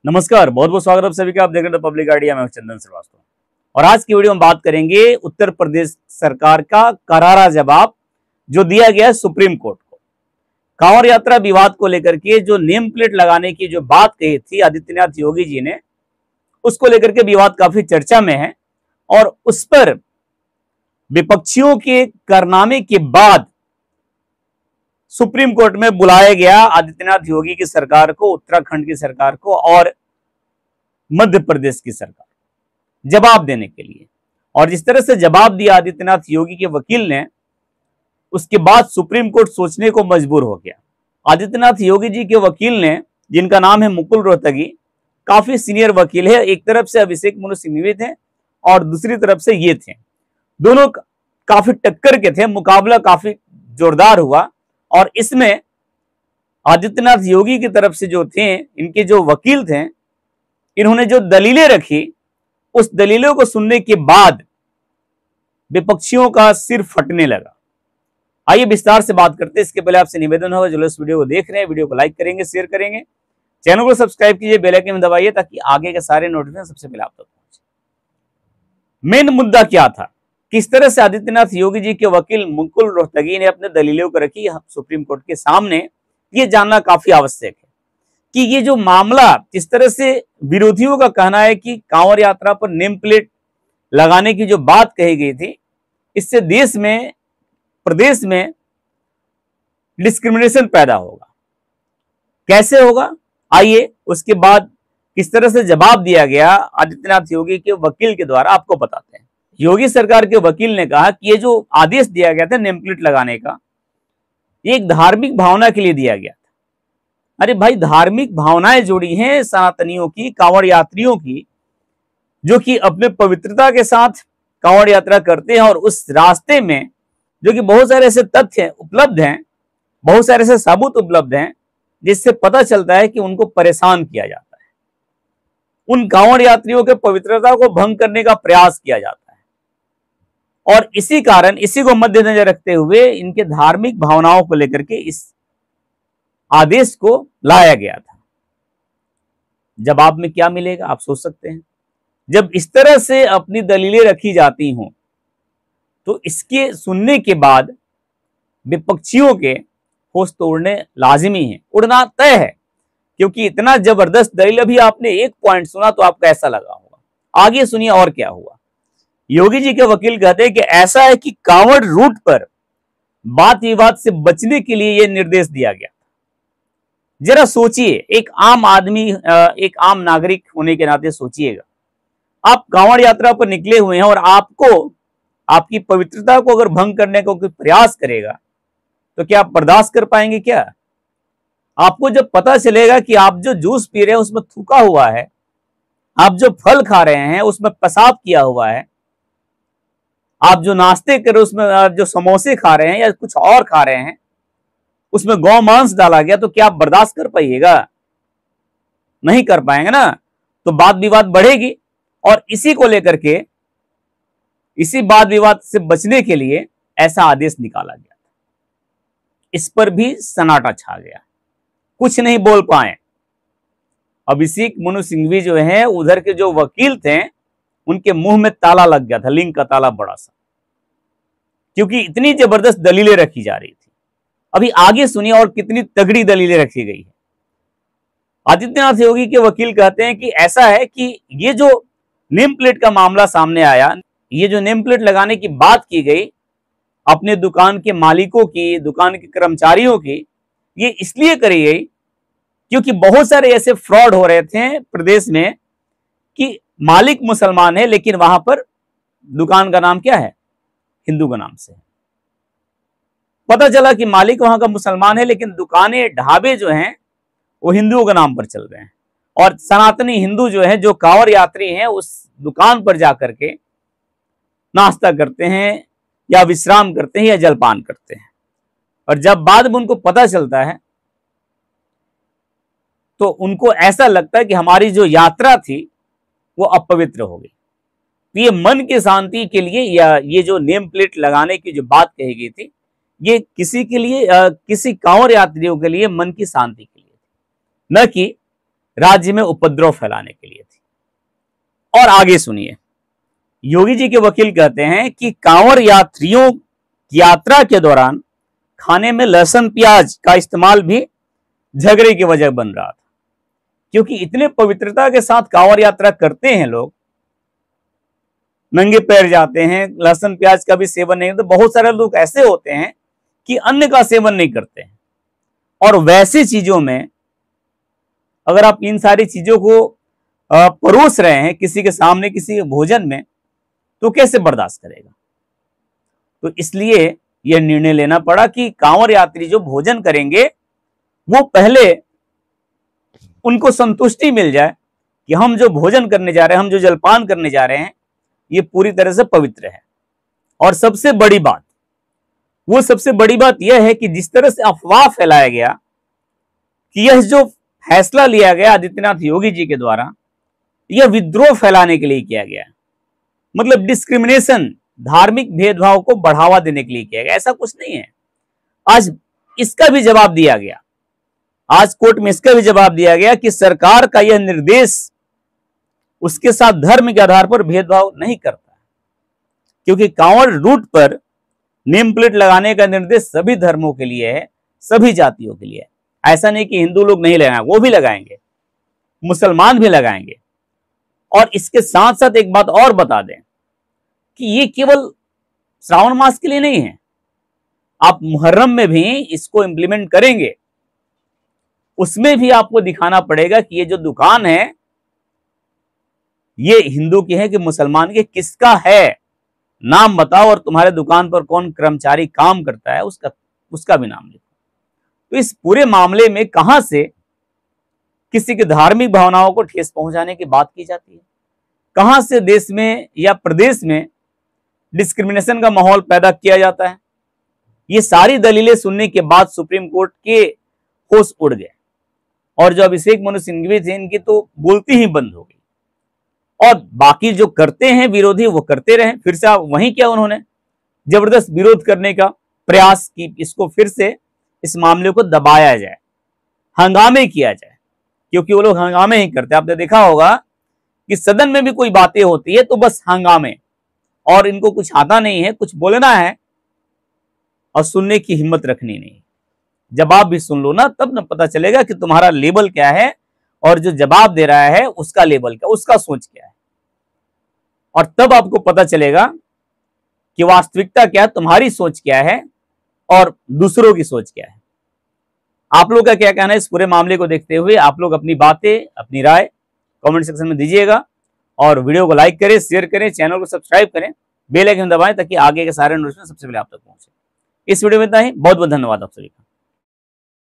नमस्कार, बहुत बहुत स्वागत है आप सभी का। आप देख रहे हैं पब्लिक आइडिया में चंदन श्रीवास्तव। और आज की वीडियो में बात करेंगे उत्तर प्रदेश सरकार का करारा जवाब जो दिया गया है सुप्रीम कोर्ट को। कांवड़ यात्रा विवाद को लेकर के जो नेम प्लेट लगाने की जो बात कही थी आदित्यनाथ योगी जी ने, उसको लेकर के विवाद काफी चर्चा में है। और उस पर विपक्षियों के कारनामे के बाद सुप्रीम कोर्ट में बुलाया गया आदित्यनाथ योगी की सरकार को, उत्तराखंड की सरकार को और मध्य प्रदेश की सरकार जवाब देने के लिए। और जिस तरह से जवाब दिया आदित्यनाथ योगी के वकील ने, उसके बाद सुप्रीम कोर्ट सोचने को मजबूर हो गया। आदित्यनाथ योगी जी के वकील ने, जिनका नाम है मुकुल रोहतगी, काफी सीनियर वकील है। एक तरफ से अभिषेक मनु सिंघवी थे और दूसरी तरफ से ये थे। दोनों काफी टक्कर के थे, मुकाबला काफी जोरदार हुआ। और इसमें आदित्यनाथ योगी की तरफ से जो थे, इनके जो वकील थे, इन्होंने जो दलीलें रखी, उस दलीलों को सुनने के बाद विपक्षियों का सिर फटने लगा। आइए विस्तार से बात करते हैं। इसके पहले आपसे निवेदन होगा, जो इस वीडियो को देख रहे हैं, वीडियो को लाइक करेंगे, शेयर करेंगे, चैनल को सब्सक्राइब कीजिए, बेल आइकन दबाइए ताकि आगे के सारे नोटिफिकेशन सबसे पहले आप तक पहुंचे। मेन मुद्दा क्या था, किस तरह से आदित्यनाथ योगी जी के वकील मुकुल रोहतगी ने अपने दलीलों को रखी सुप्रीम कोर्ट के सामने, ये जानना काफी आवश्यक है कि ये जो मामला, जिस तरह से विरोधियों का कहना है कि कांवड़ यात्रा पर नेम प्लेट लगाने की जो बात कही गई थी, इससे देश में, प्रदेश में डिस्क्रिमिनेशन पैदा होगा। कैसे होगा, आइए उसके बाद किस तरह से जवाब दिया गया आदित्यनाथ योगी के वकील के द्वारा आपको बताते हैं। योगी सरकार के वकील ने कहा कि ये जो आदेश दिया गया था नेम प्लेट लगाने का, ये एक धार्मिक भावना के लिए दिया गया था। अरे भाई, धार्मिक भावनाएं जुड़ी हैं सनातनियों की, कांवड़ यात्रियों की, जो कि अपने पवित्रता के साथ कांवड़ यात्रा करते हैं। और उस रास्ते में जो कि बहुत सारे ऐसे तथ्य उपलब्ध हैं, बहुत सारे ऐसे सबूत उपलब्ध हैं, जिससे पता चलता है कि उनको परेशान किया जाता है, उन कांवड़ यात्रियों के पवित्रता को भंग करने का प्रयास किया जाता है। और इसी कारण, इसी को मद्देनजर रखते हुए इनके धार्मिक भावनाओं को लेकर के इस आदेश को लाया गया था। जवाब में क्या मिलेगा आप सोच सकते हैं। जब इस तरह से अपनी दलीलें रखी जाती हों, तो इसके सुनने के बाद विपक्षियों के होश तो उड़ने लाजिमी है, उड़ना तय है। क्योंकि इतना जबरदस्त दलील, अभी आपने एक पॉइंट सुना तो आपको ऐसा लगा होगा। आगे सुनिए और क्या हुआ। योगी जी के वकील कहते हैं कि ऐसा है कि कांवड़ रूट पर वाद विवाद से बचने के लिए यह निर्देश दिया गया। जरा सोचिए, एक आम आदमी, एक आम नागरिक होने के नाते सोचिएगा, आप कांवड़ यात्रा पर निकले हुए हैं और आपको, आपकी पवित्रता को अगर भंग करने का कोई प्रयास करेगा तो क्या आप बर्दाश्त कर पाएंगे क्या? आपको जब पता चलेगा कि आप जो जूस पी रहे हैं उसमें थूका हुआ है, आप जो फल खा रहे हैं उसमें पेशाब किया हुआ है, आप जो नाश्ते कर रहे हैं उसमें जो समोसे खा रहे हैं या कुछ और खा रहे हैं उसमें गौ मांस डाला गया, तो क्या आप बर्दाश्त कर पाइएगा? नहीं कर पाएंगे ना। तो वाद विवाद बढ़ेगी। और इसी को लेकर के, इसी वाद विवाद से बचने के लिए ऐसा आदेश निकाला गया था। इस पर भी सन्नाटा छा गया, कुछ नहीं बोल पाए। अभिषेक मनु सिंघवी जो है, उधर के जो वकील थे, उनके मुंह में ताला लग गया था, लिंक का ताला बड़ा सा, क्योंकि इतनी जबरदस्त दलीलें रखी जा रही थी। अभी आगे सुनिए और कितनी तगड़ी दलीलें रखी गई है। आदित्यनाथ योगी के वकील कहते हैं कि ऐसा है कि ये जो नेम प्लेट का मामला सामने आया, ये जो नेम प्लेट लगाने की बात की गई अपने दुकान के मालिकों की, दुकान के कर्मचारियों की, ये इसलिए करी गई क्योंकि बहुत सारे ऐसे फ्रॉड हो रहे थे प्रदेश में कि मालिक मुसलमान है लेकिन वहां पर दुकान का नाम क्या है, हिंदू का नाम से है। पता चला कि मालिक वहां का मुसलमान है लेकिन दुकानें, ढाबे जो हैं वो हिंदुओं के नाम पर चल रहे हैं। और सनातनी हिंदू जो है, जो कांवड़ यात्री हैं, उस दुकान पर जाकर के नाश्ता करते हैं या विश्राम करते हैं या जलपान करते हैं। और जब बाद में उनको पता चलता है तो उनको ऐसा लगता है कि हमारी जो यात्रा थी वो अपवित्र हो गई। तो ये मन की शांति के लिए, या ये जो नेम प्लेट लगाने की जो बात कही गई थी, ये किसी के लिए किसी कांवड़ यात्रियों के लिए मन की शांति के लिए, न कि राज्य में उपद्रव फैलाने के लिए थी। और आगे सुनिए, योगी जी के वकील कहते हैं कि कांवड़ यात्रियों की यात्रा के दौरान खाने में लहसुन प्याज का इस्तेमाल भी झगड़े की वजह बन रहा था, क्योंकि इतने पवित्रता के साथ कांवड़ यात्रा करते हैं लोग, नंगे पैर जाते हैं, लहसुन प्याज का भी सेवन नहीं। तो बहुत सारे लोग ऐसे होते हैं कि अन्न का सेवन नहीं करते हैं, और वैसी चीजों में अगर आप इन सारी चीजों को परोस रहे हैं किसी के सामने, किसी के भोजन में, तो कैसे बर्दाश्त करेगा। तो इसलिए यह निर्णय लेना पड़ा कि कांवड़ यात्री जो भोजन करेंगे वो पहले उनको संतुष्टि मिल जाए कि हम जो भोजन करने जा रहे हैं, हम जो जलपान करने जा रहे हैं, ये पूरी तरह से पवित्र है। और सबसे बड़ी बात यह है कि जिस तरह से अफवाह फैलाया गया कि यह जो फैसला लिया गया आदित्यनाथ योगी जी के द्वारा, यह विद्रोह फैलाने के लिए किया गया, मतलब डिस्क्रिमिनेशन, धार्मिक भेदभाव को बढ़ावा देने के लिए किया गया, ऐसा कुछ नहीं है। आज इसका भी जवाब दिया गया, आज कोर्ट में इसका भी जवाब दिया गया कि सरकार का यह निर्देश उसके साथ धर्म के आधार पर भेदभाव नहीं करता, क्योंकि कांवड़ रूट पर नेम प्लेट लगाने का निर्देश सभी धर्मों के लिए है, सभी जातियों के लिए है। ऐसा नहीं कि हिंदू लोग नहीं लगाएंगे, वो भी लगाएंगे, मुसलमान भी लगाएंगे। और इसके साथ साथ एक बात और बता दें कि ये केवल श्रावण मास के लिए नहीं है, आप मुहर्रम में भी इसको इंप्लीमेंट करेंगे, उसमें भी आपको दिखाना पड़ेगा कि ये जो दुकान है ये हिंदू की है कि मुसलमान की, किसका है नाम बताओ, और तुम्हारे दुकान पर कौन कर्मचारी काम करता है उसका भी नाम लिखो। तो इस पूरे मामले में कहां से किसी की धार्मिक भावनाओं को ठेस पहुंचाने की बात की जाती है, कहां से देश में या प्रदेश में डिस्क्रिमिनेशन का माहौल पैदा किया जाता है। ये सारी दलीलें सुनने के बाद सुप्रीम कोर्ट के होश उड़ गए, और जो अभिषेक मनु सिंघवी थे, इनकी तो बोलती ही बंद हो गई, और बाकी जो करते हैं विरोधी वो करते रहे। फिर से वहीं क्या, उन्होंने जबरदस्त विरोध करने का प्रयास की, इसको फिर से इस मामले को दबाया जाए, हंगामे किया जाए, क्योंकि वो लोग हंगामे ही करते हैं। आपने देखा होगा कि सदन में भी कोई बातें होती है तो बस हंगामे, और इनको कुछ आता नहीं है, कुछ बोलना है और सुनने की हिम्मत रखनी नहीं। जवाब भी सुन लो ना, तब ना पता चलेगा कि तुम्हारा लेवल क्या है, और जो जवाब दे रहा है उसका लेवल क्या, उसका सोच क्या है, और तब आपको पता चलेगा कि वास्तविकता क्या है, तुम्हारी सोच क्या है और दूसरों की सोच क्या है। आप लोग का क्या कहना है इस पूरे मामले को देखते हुए? आप लोग अपनी बातें, अपनी राय कमेंट सेक्शन में दीजिएगा, और वीडियो को लाइक करें, शेयर करें, चैनल को सब्सक्राइब करें, बेल आइकन दबाएं ताकि आगे के सारे नोटिफिकेशन सबसे पहले आप तक पहुंचे। इस वीडियो में इतना ही, बहुत बहुत धन्यवाद आप सभी का।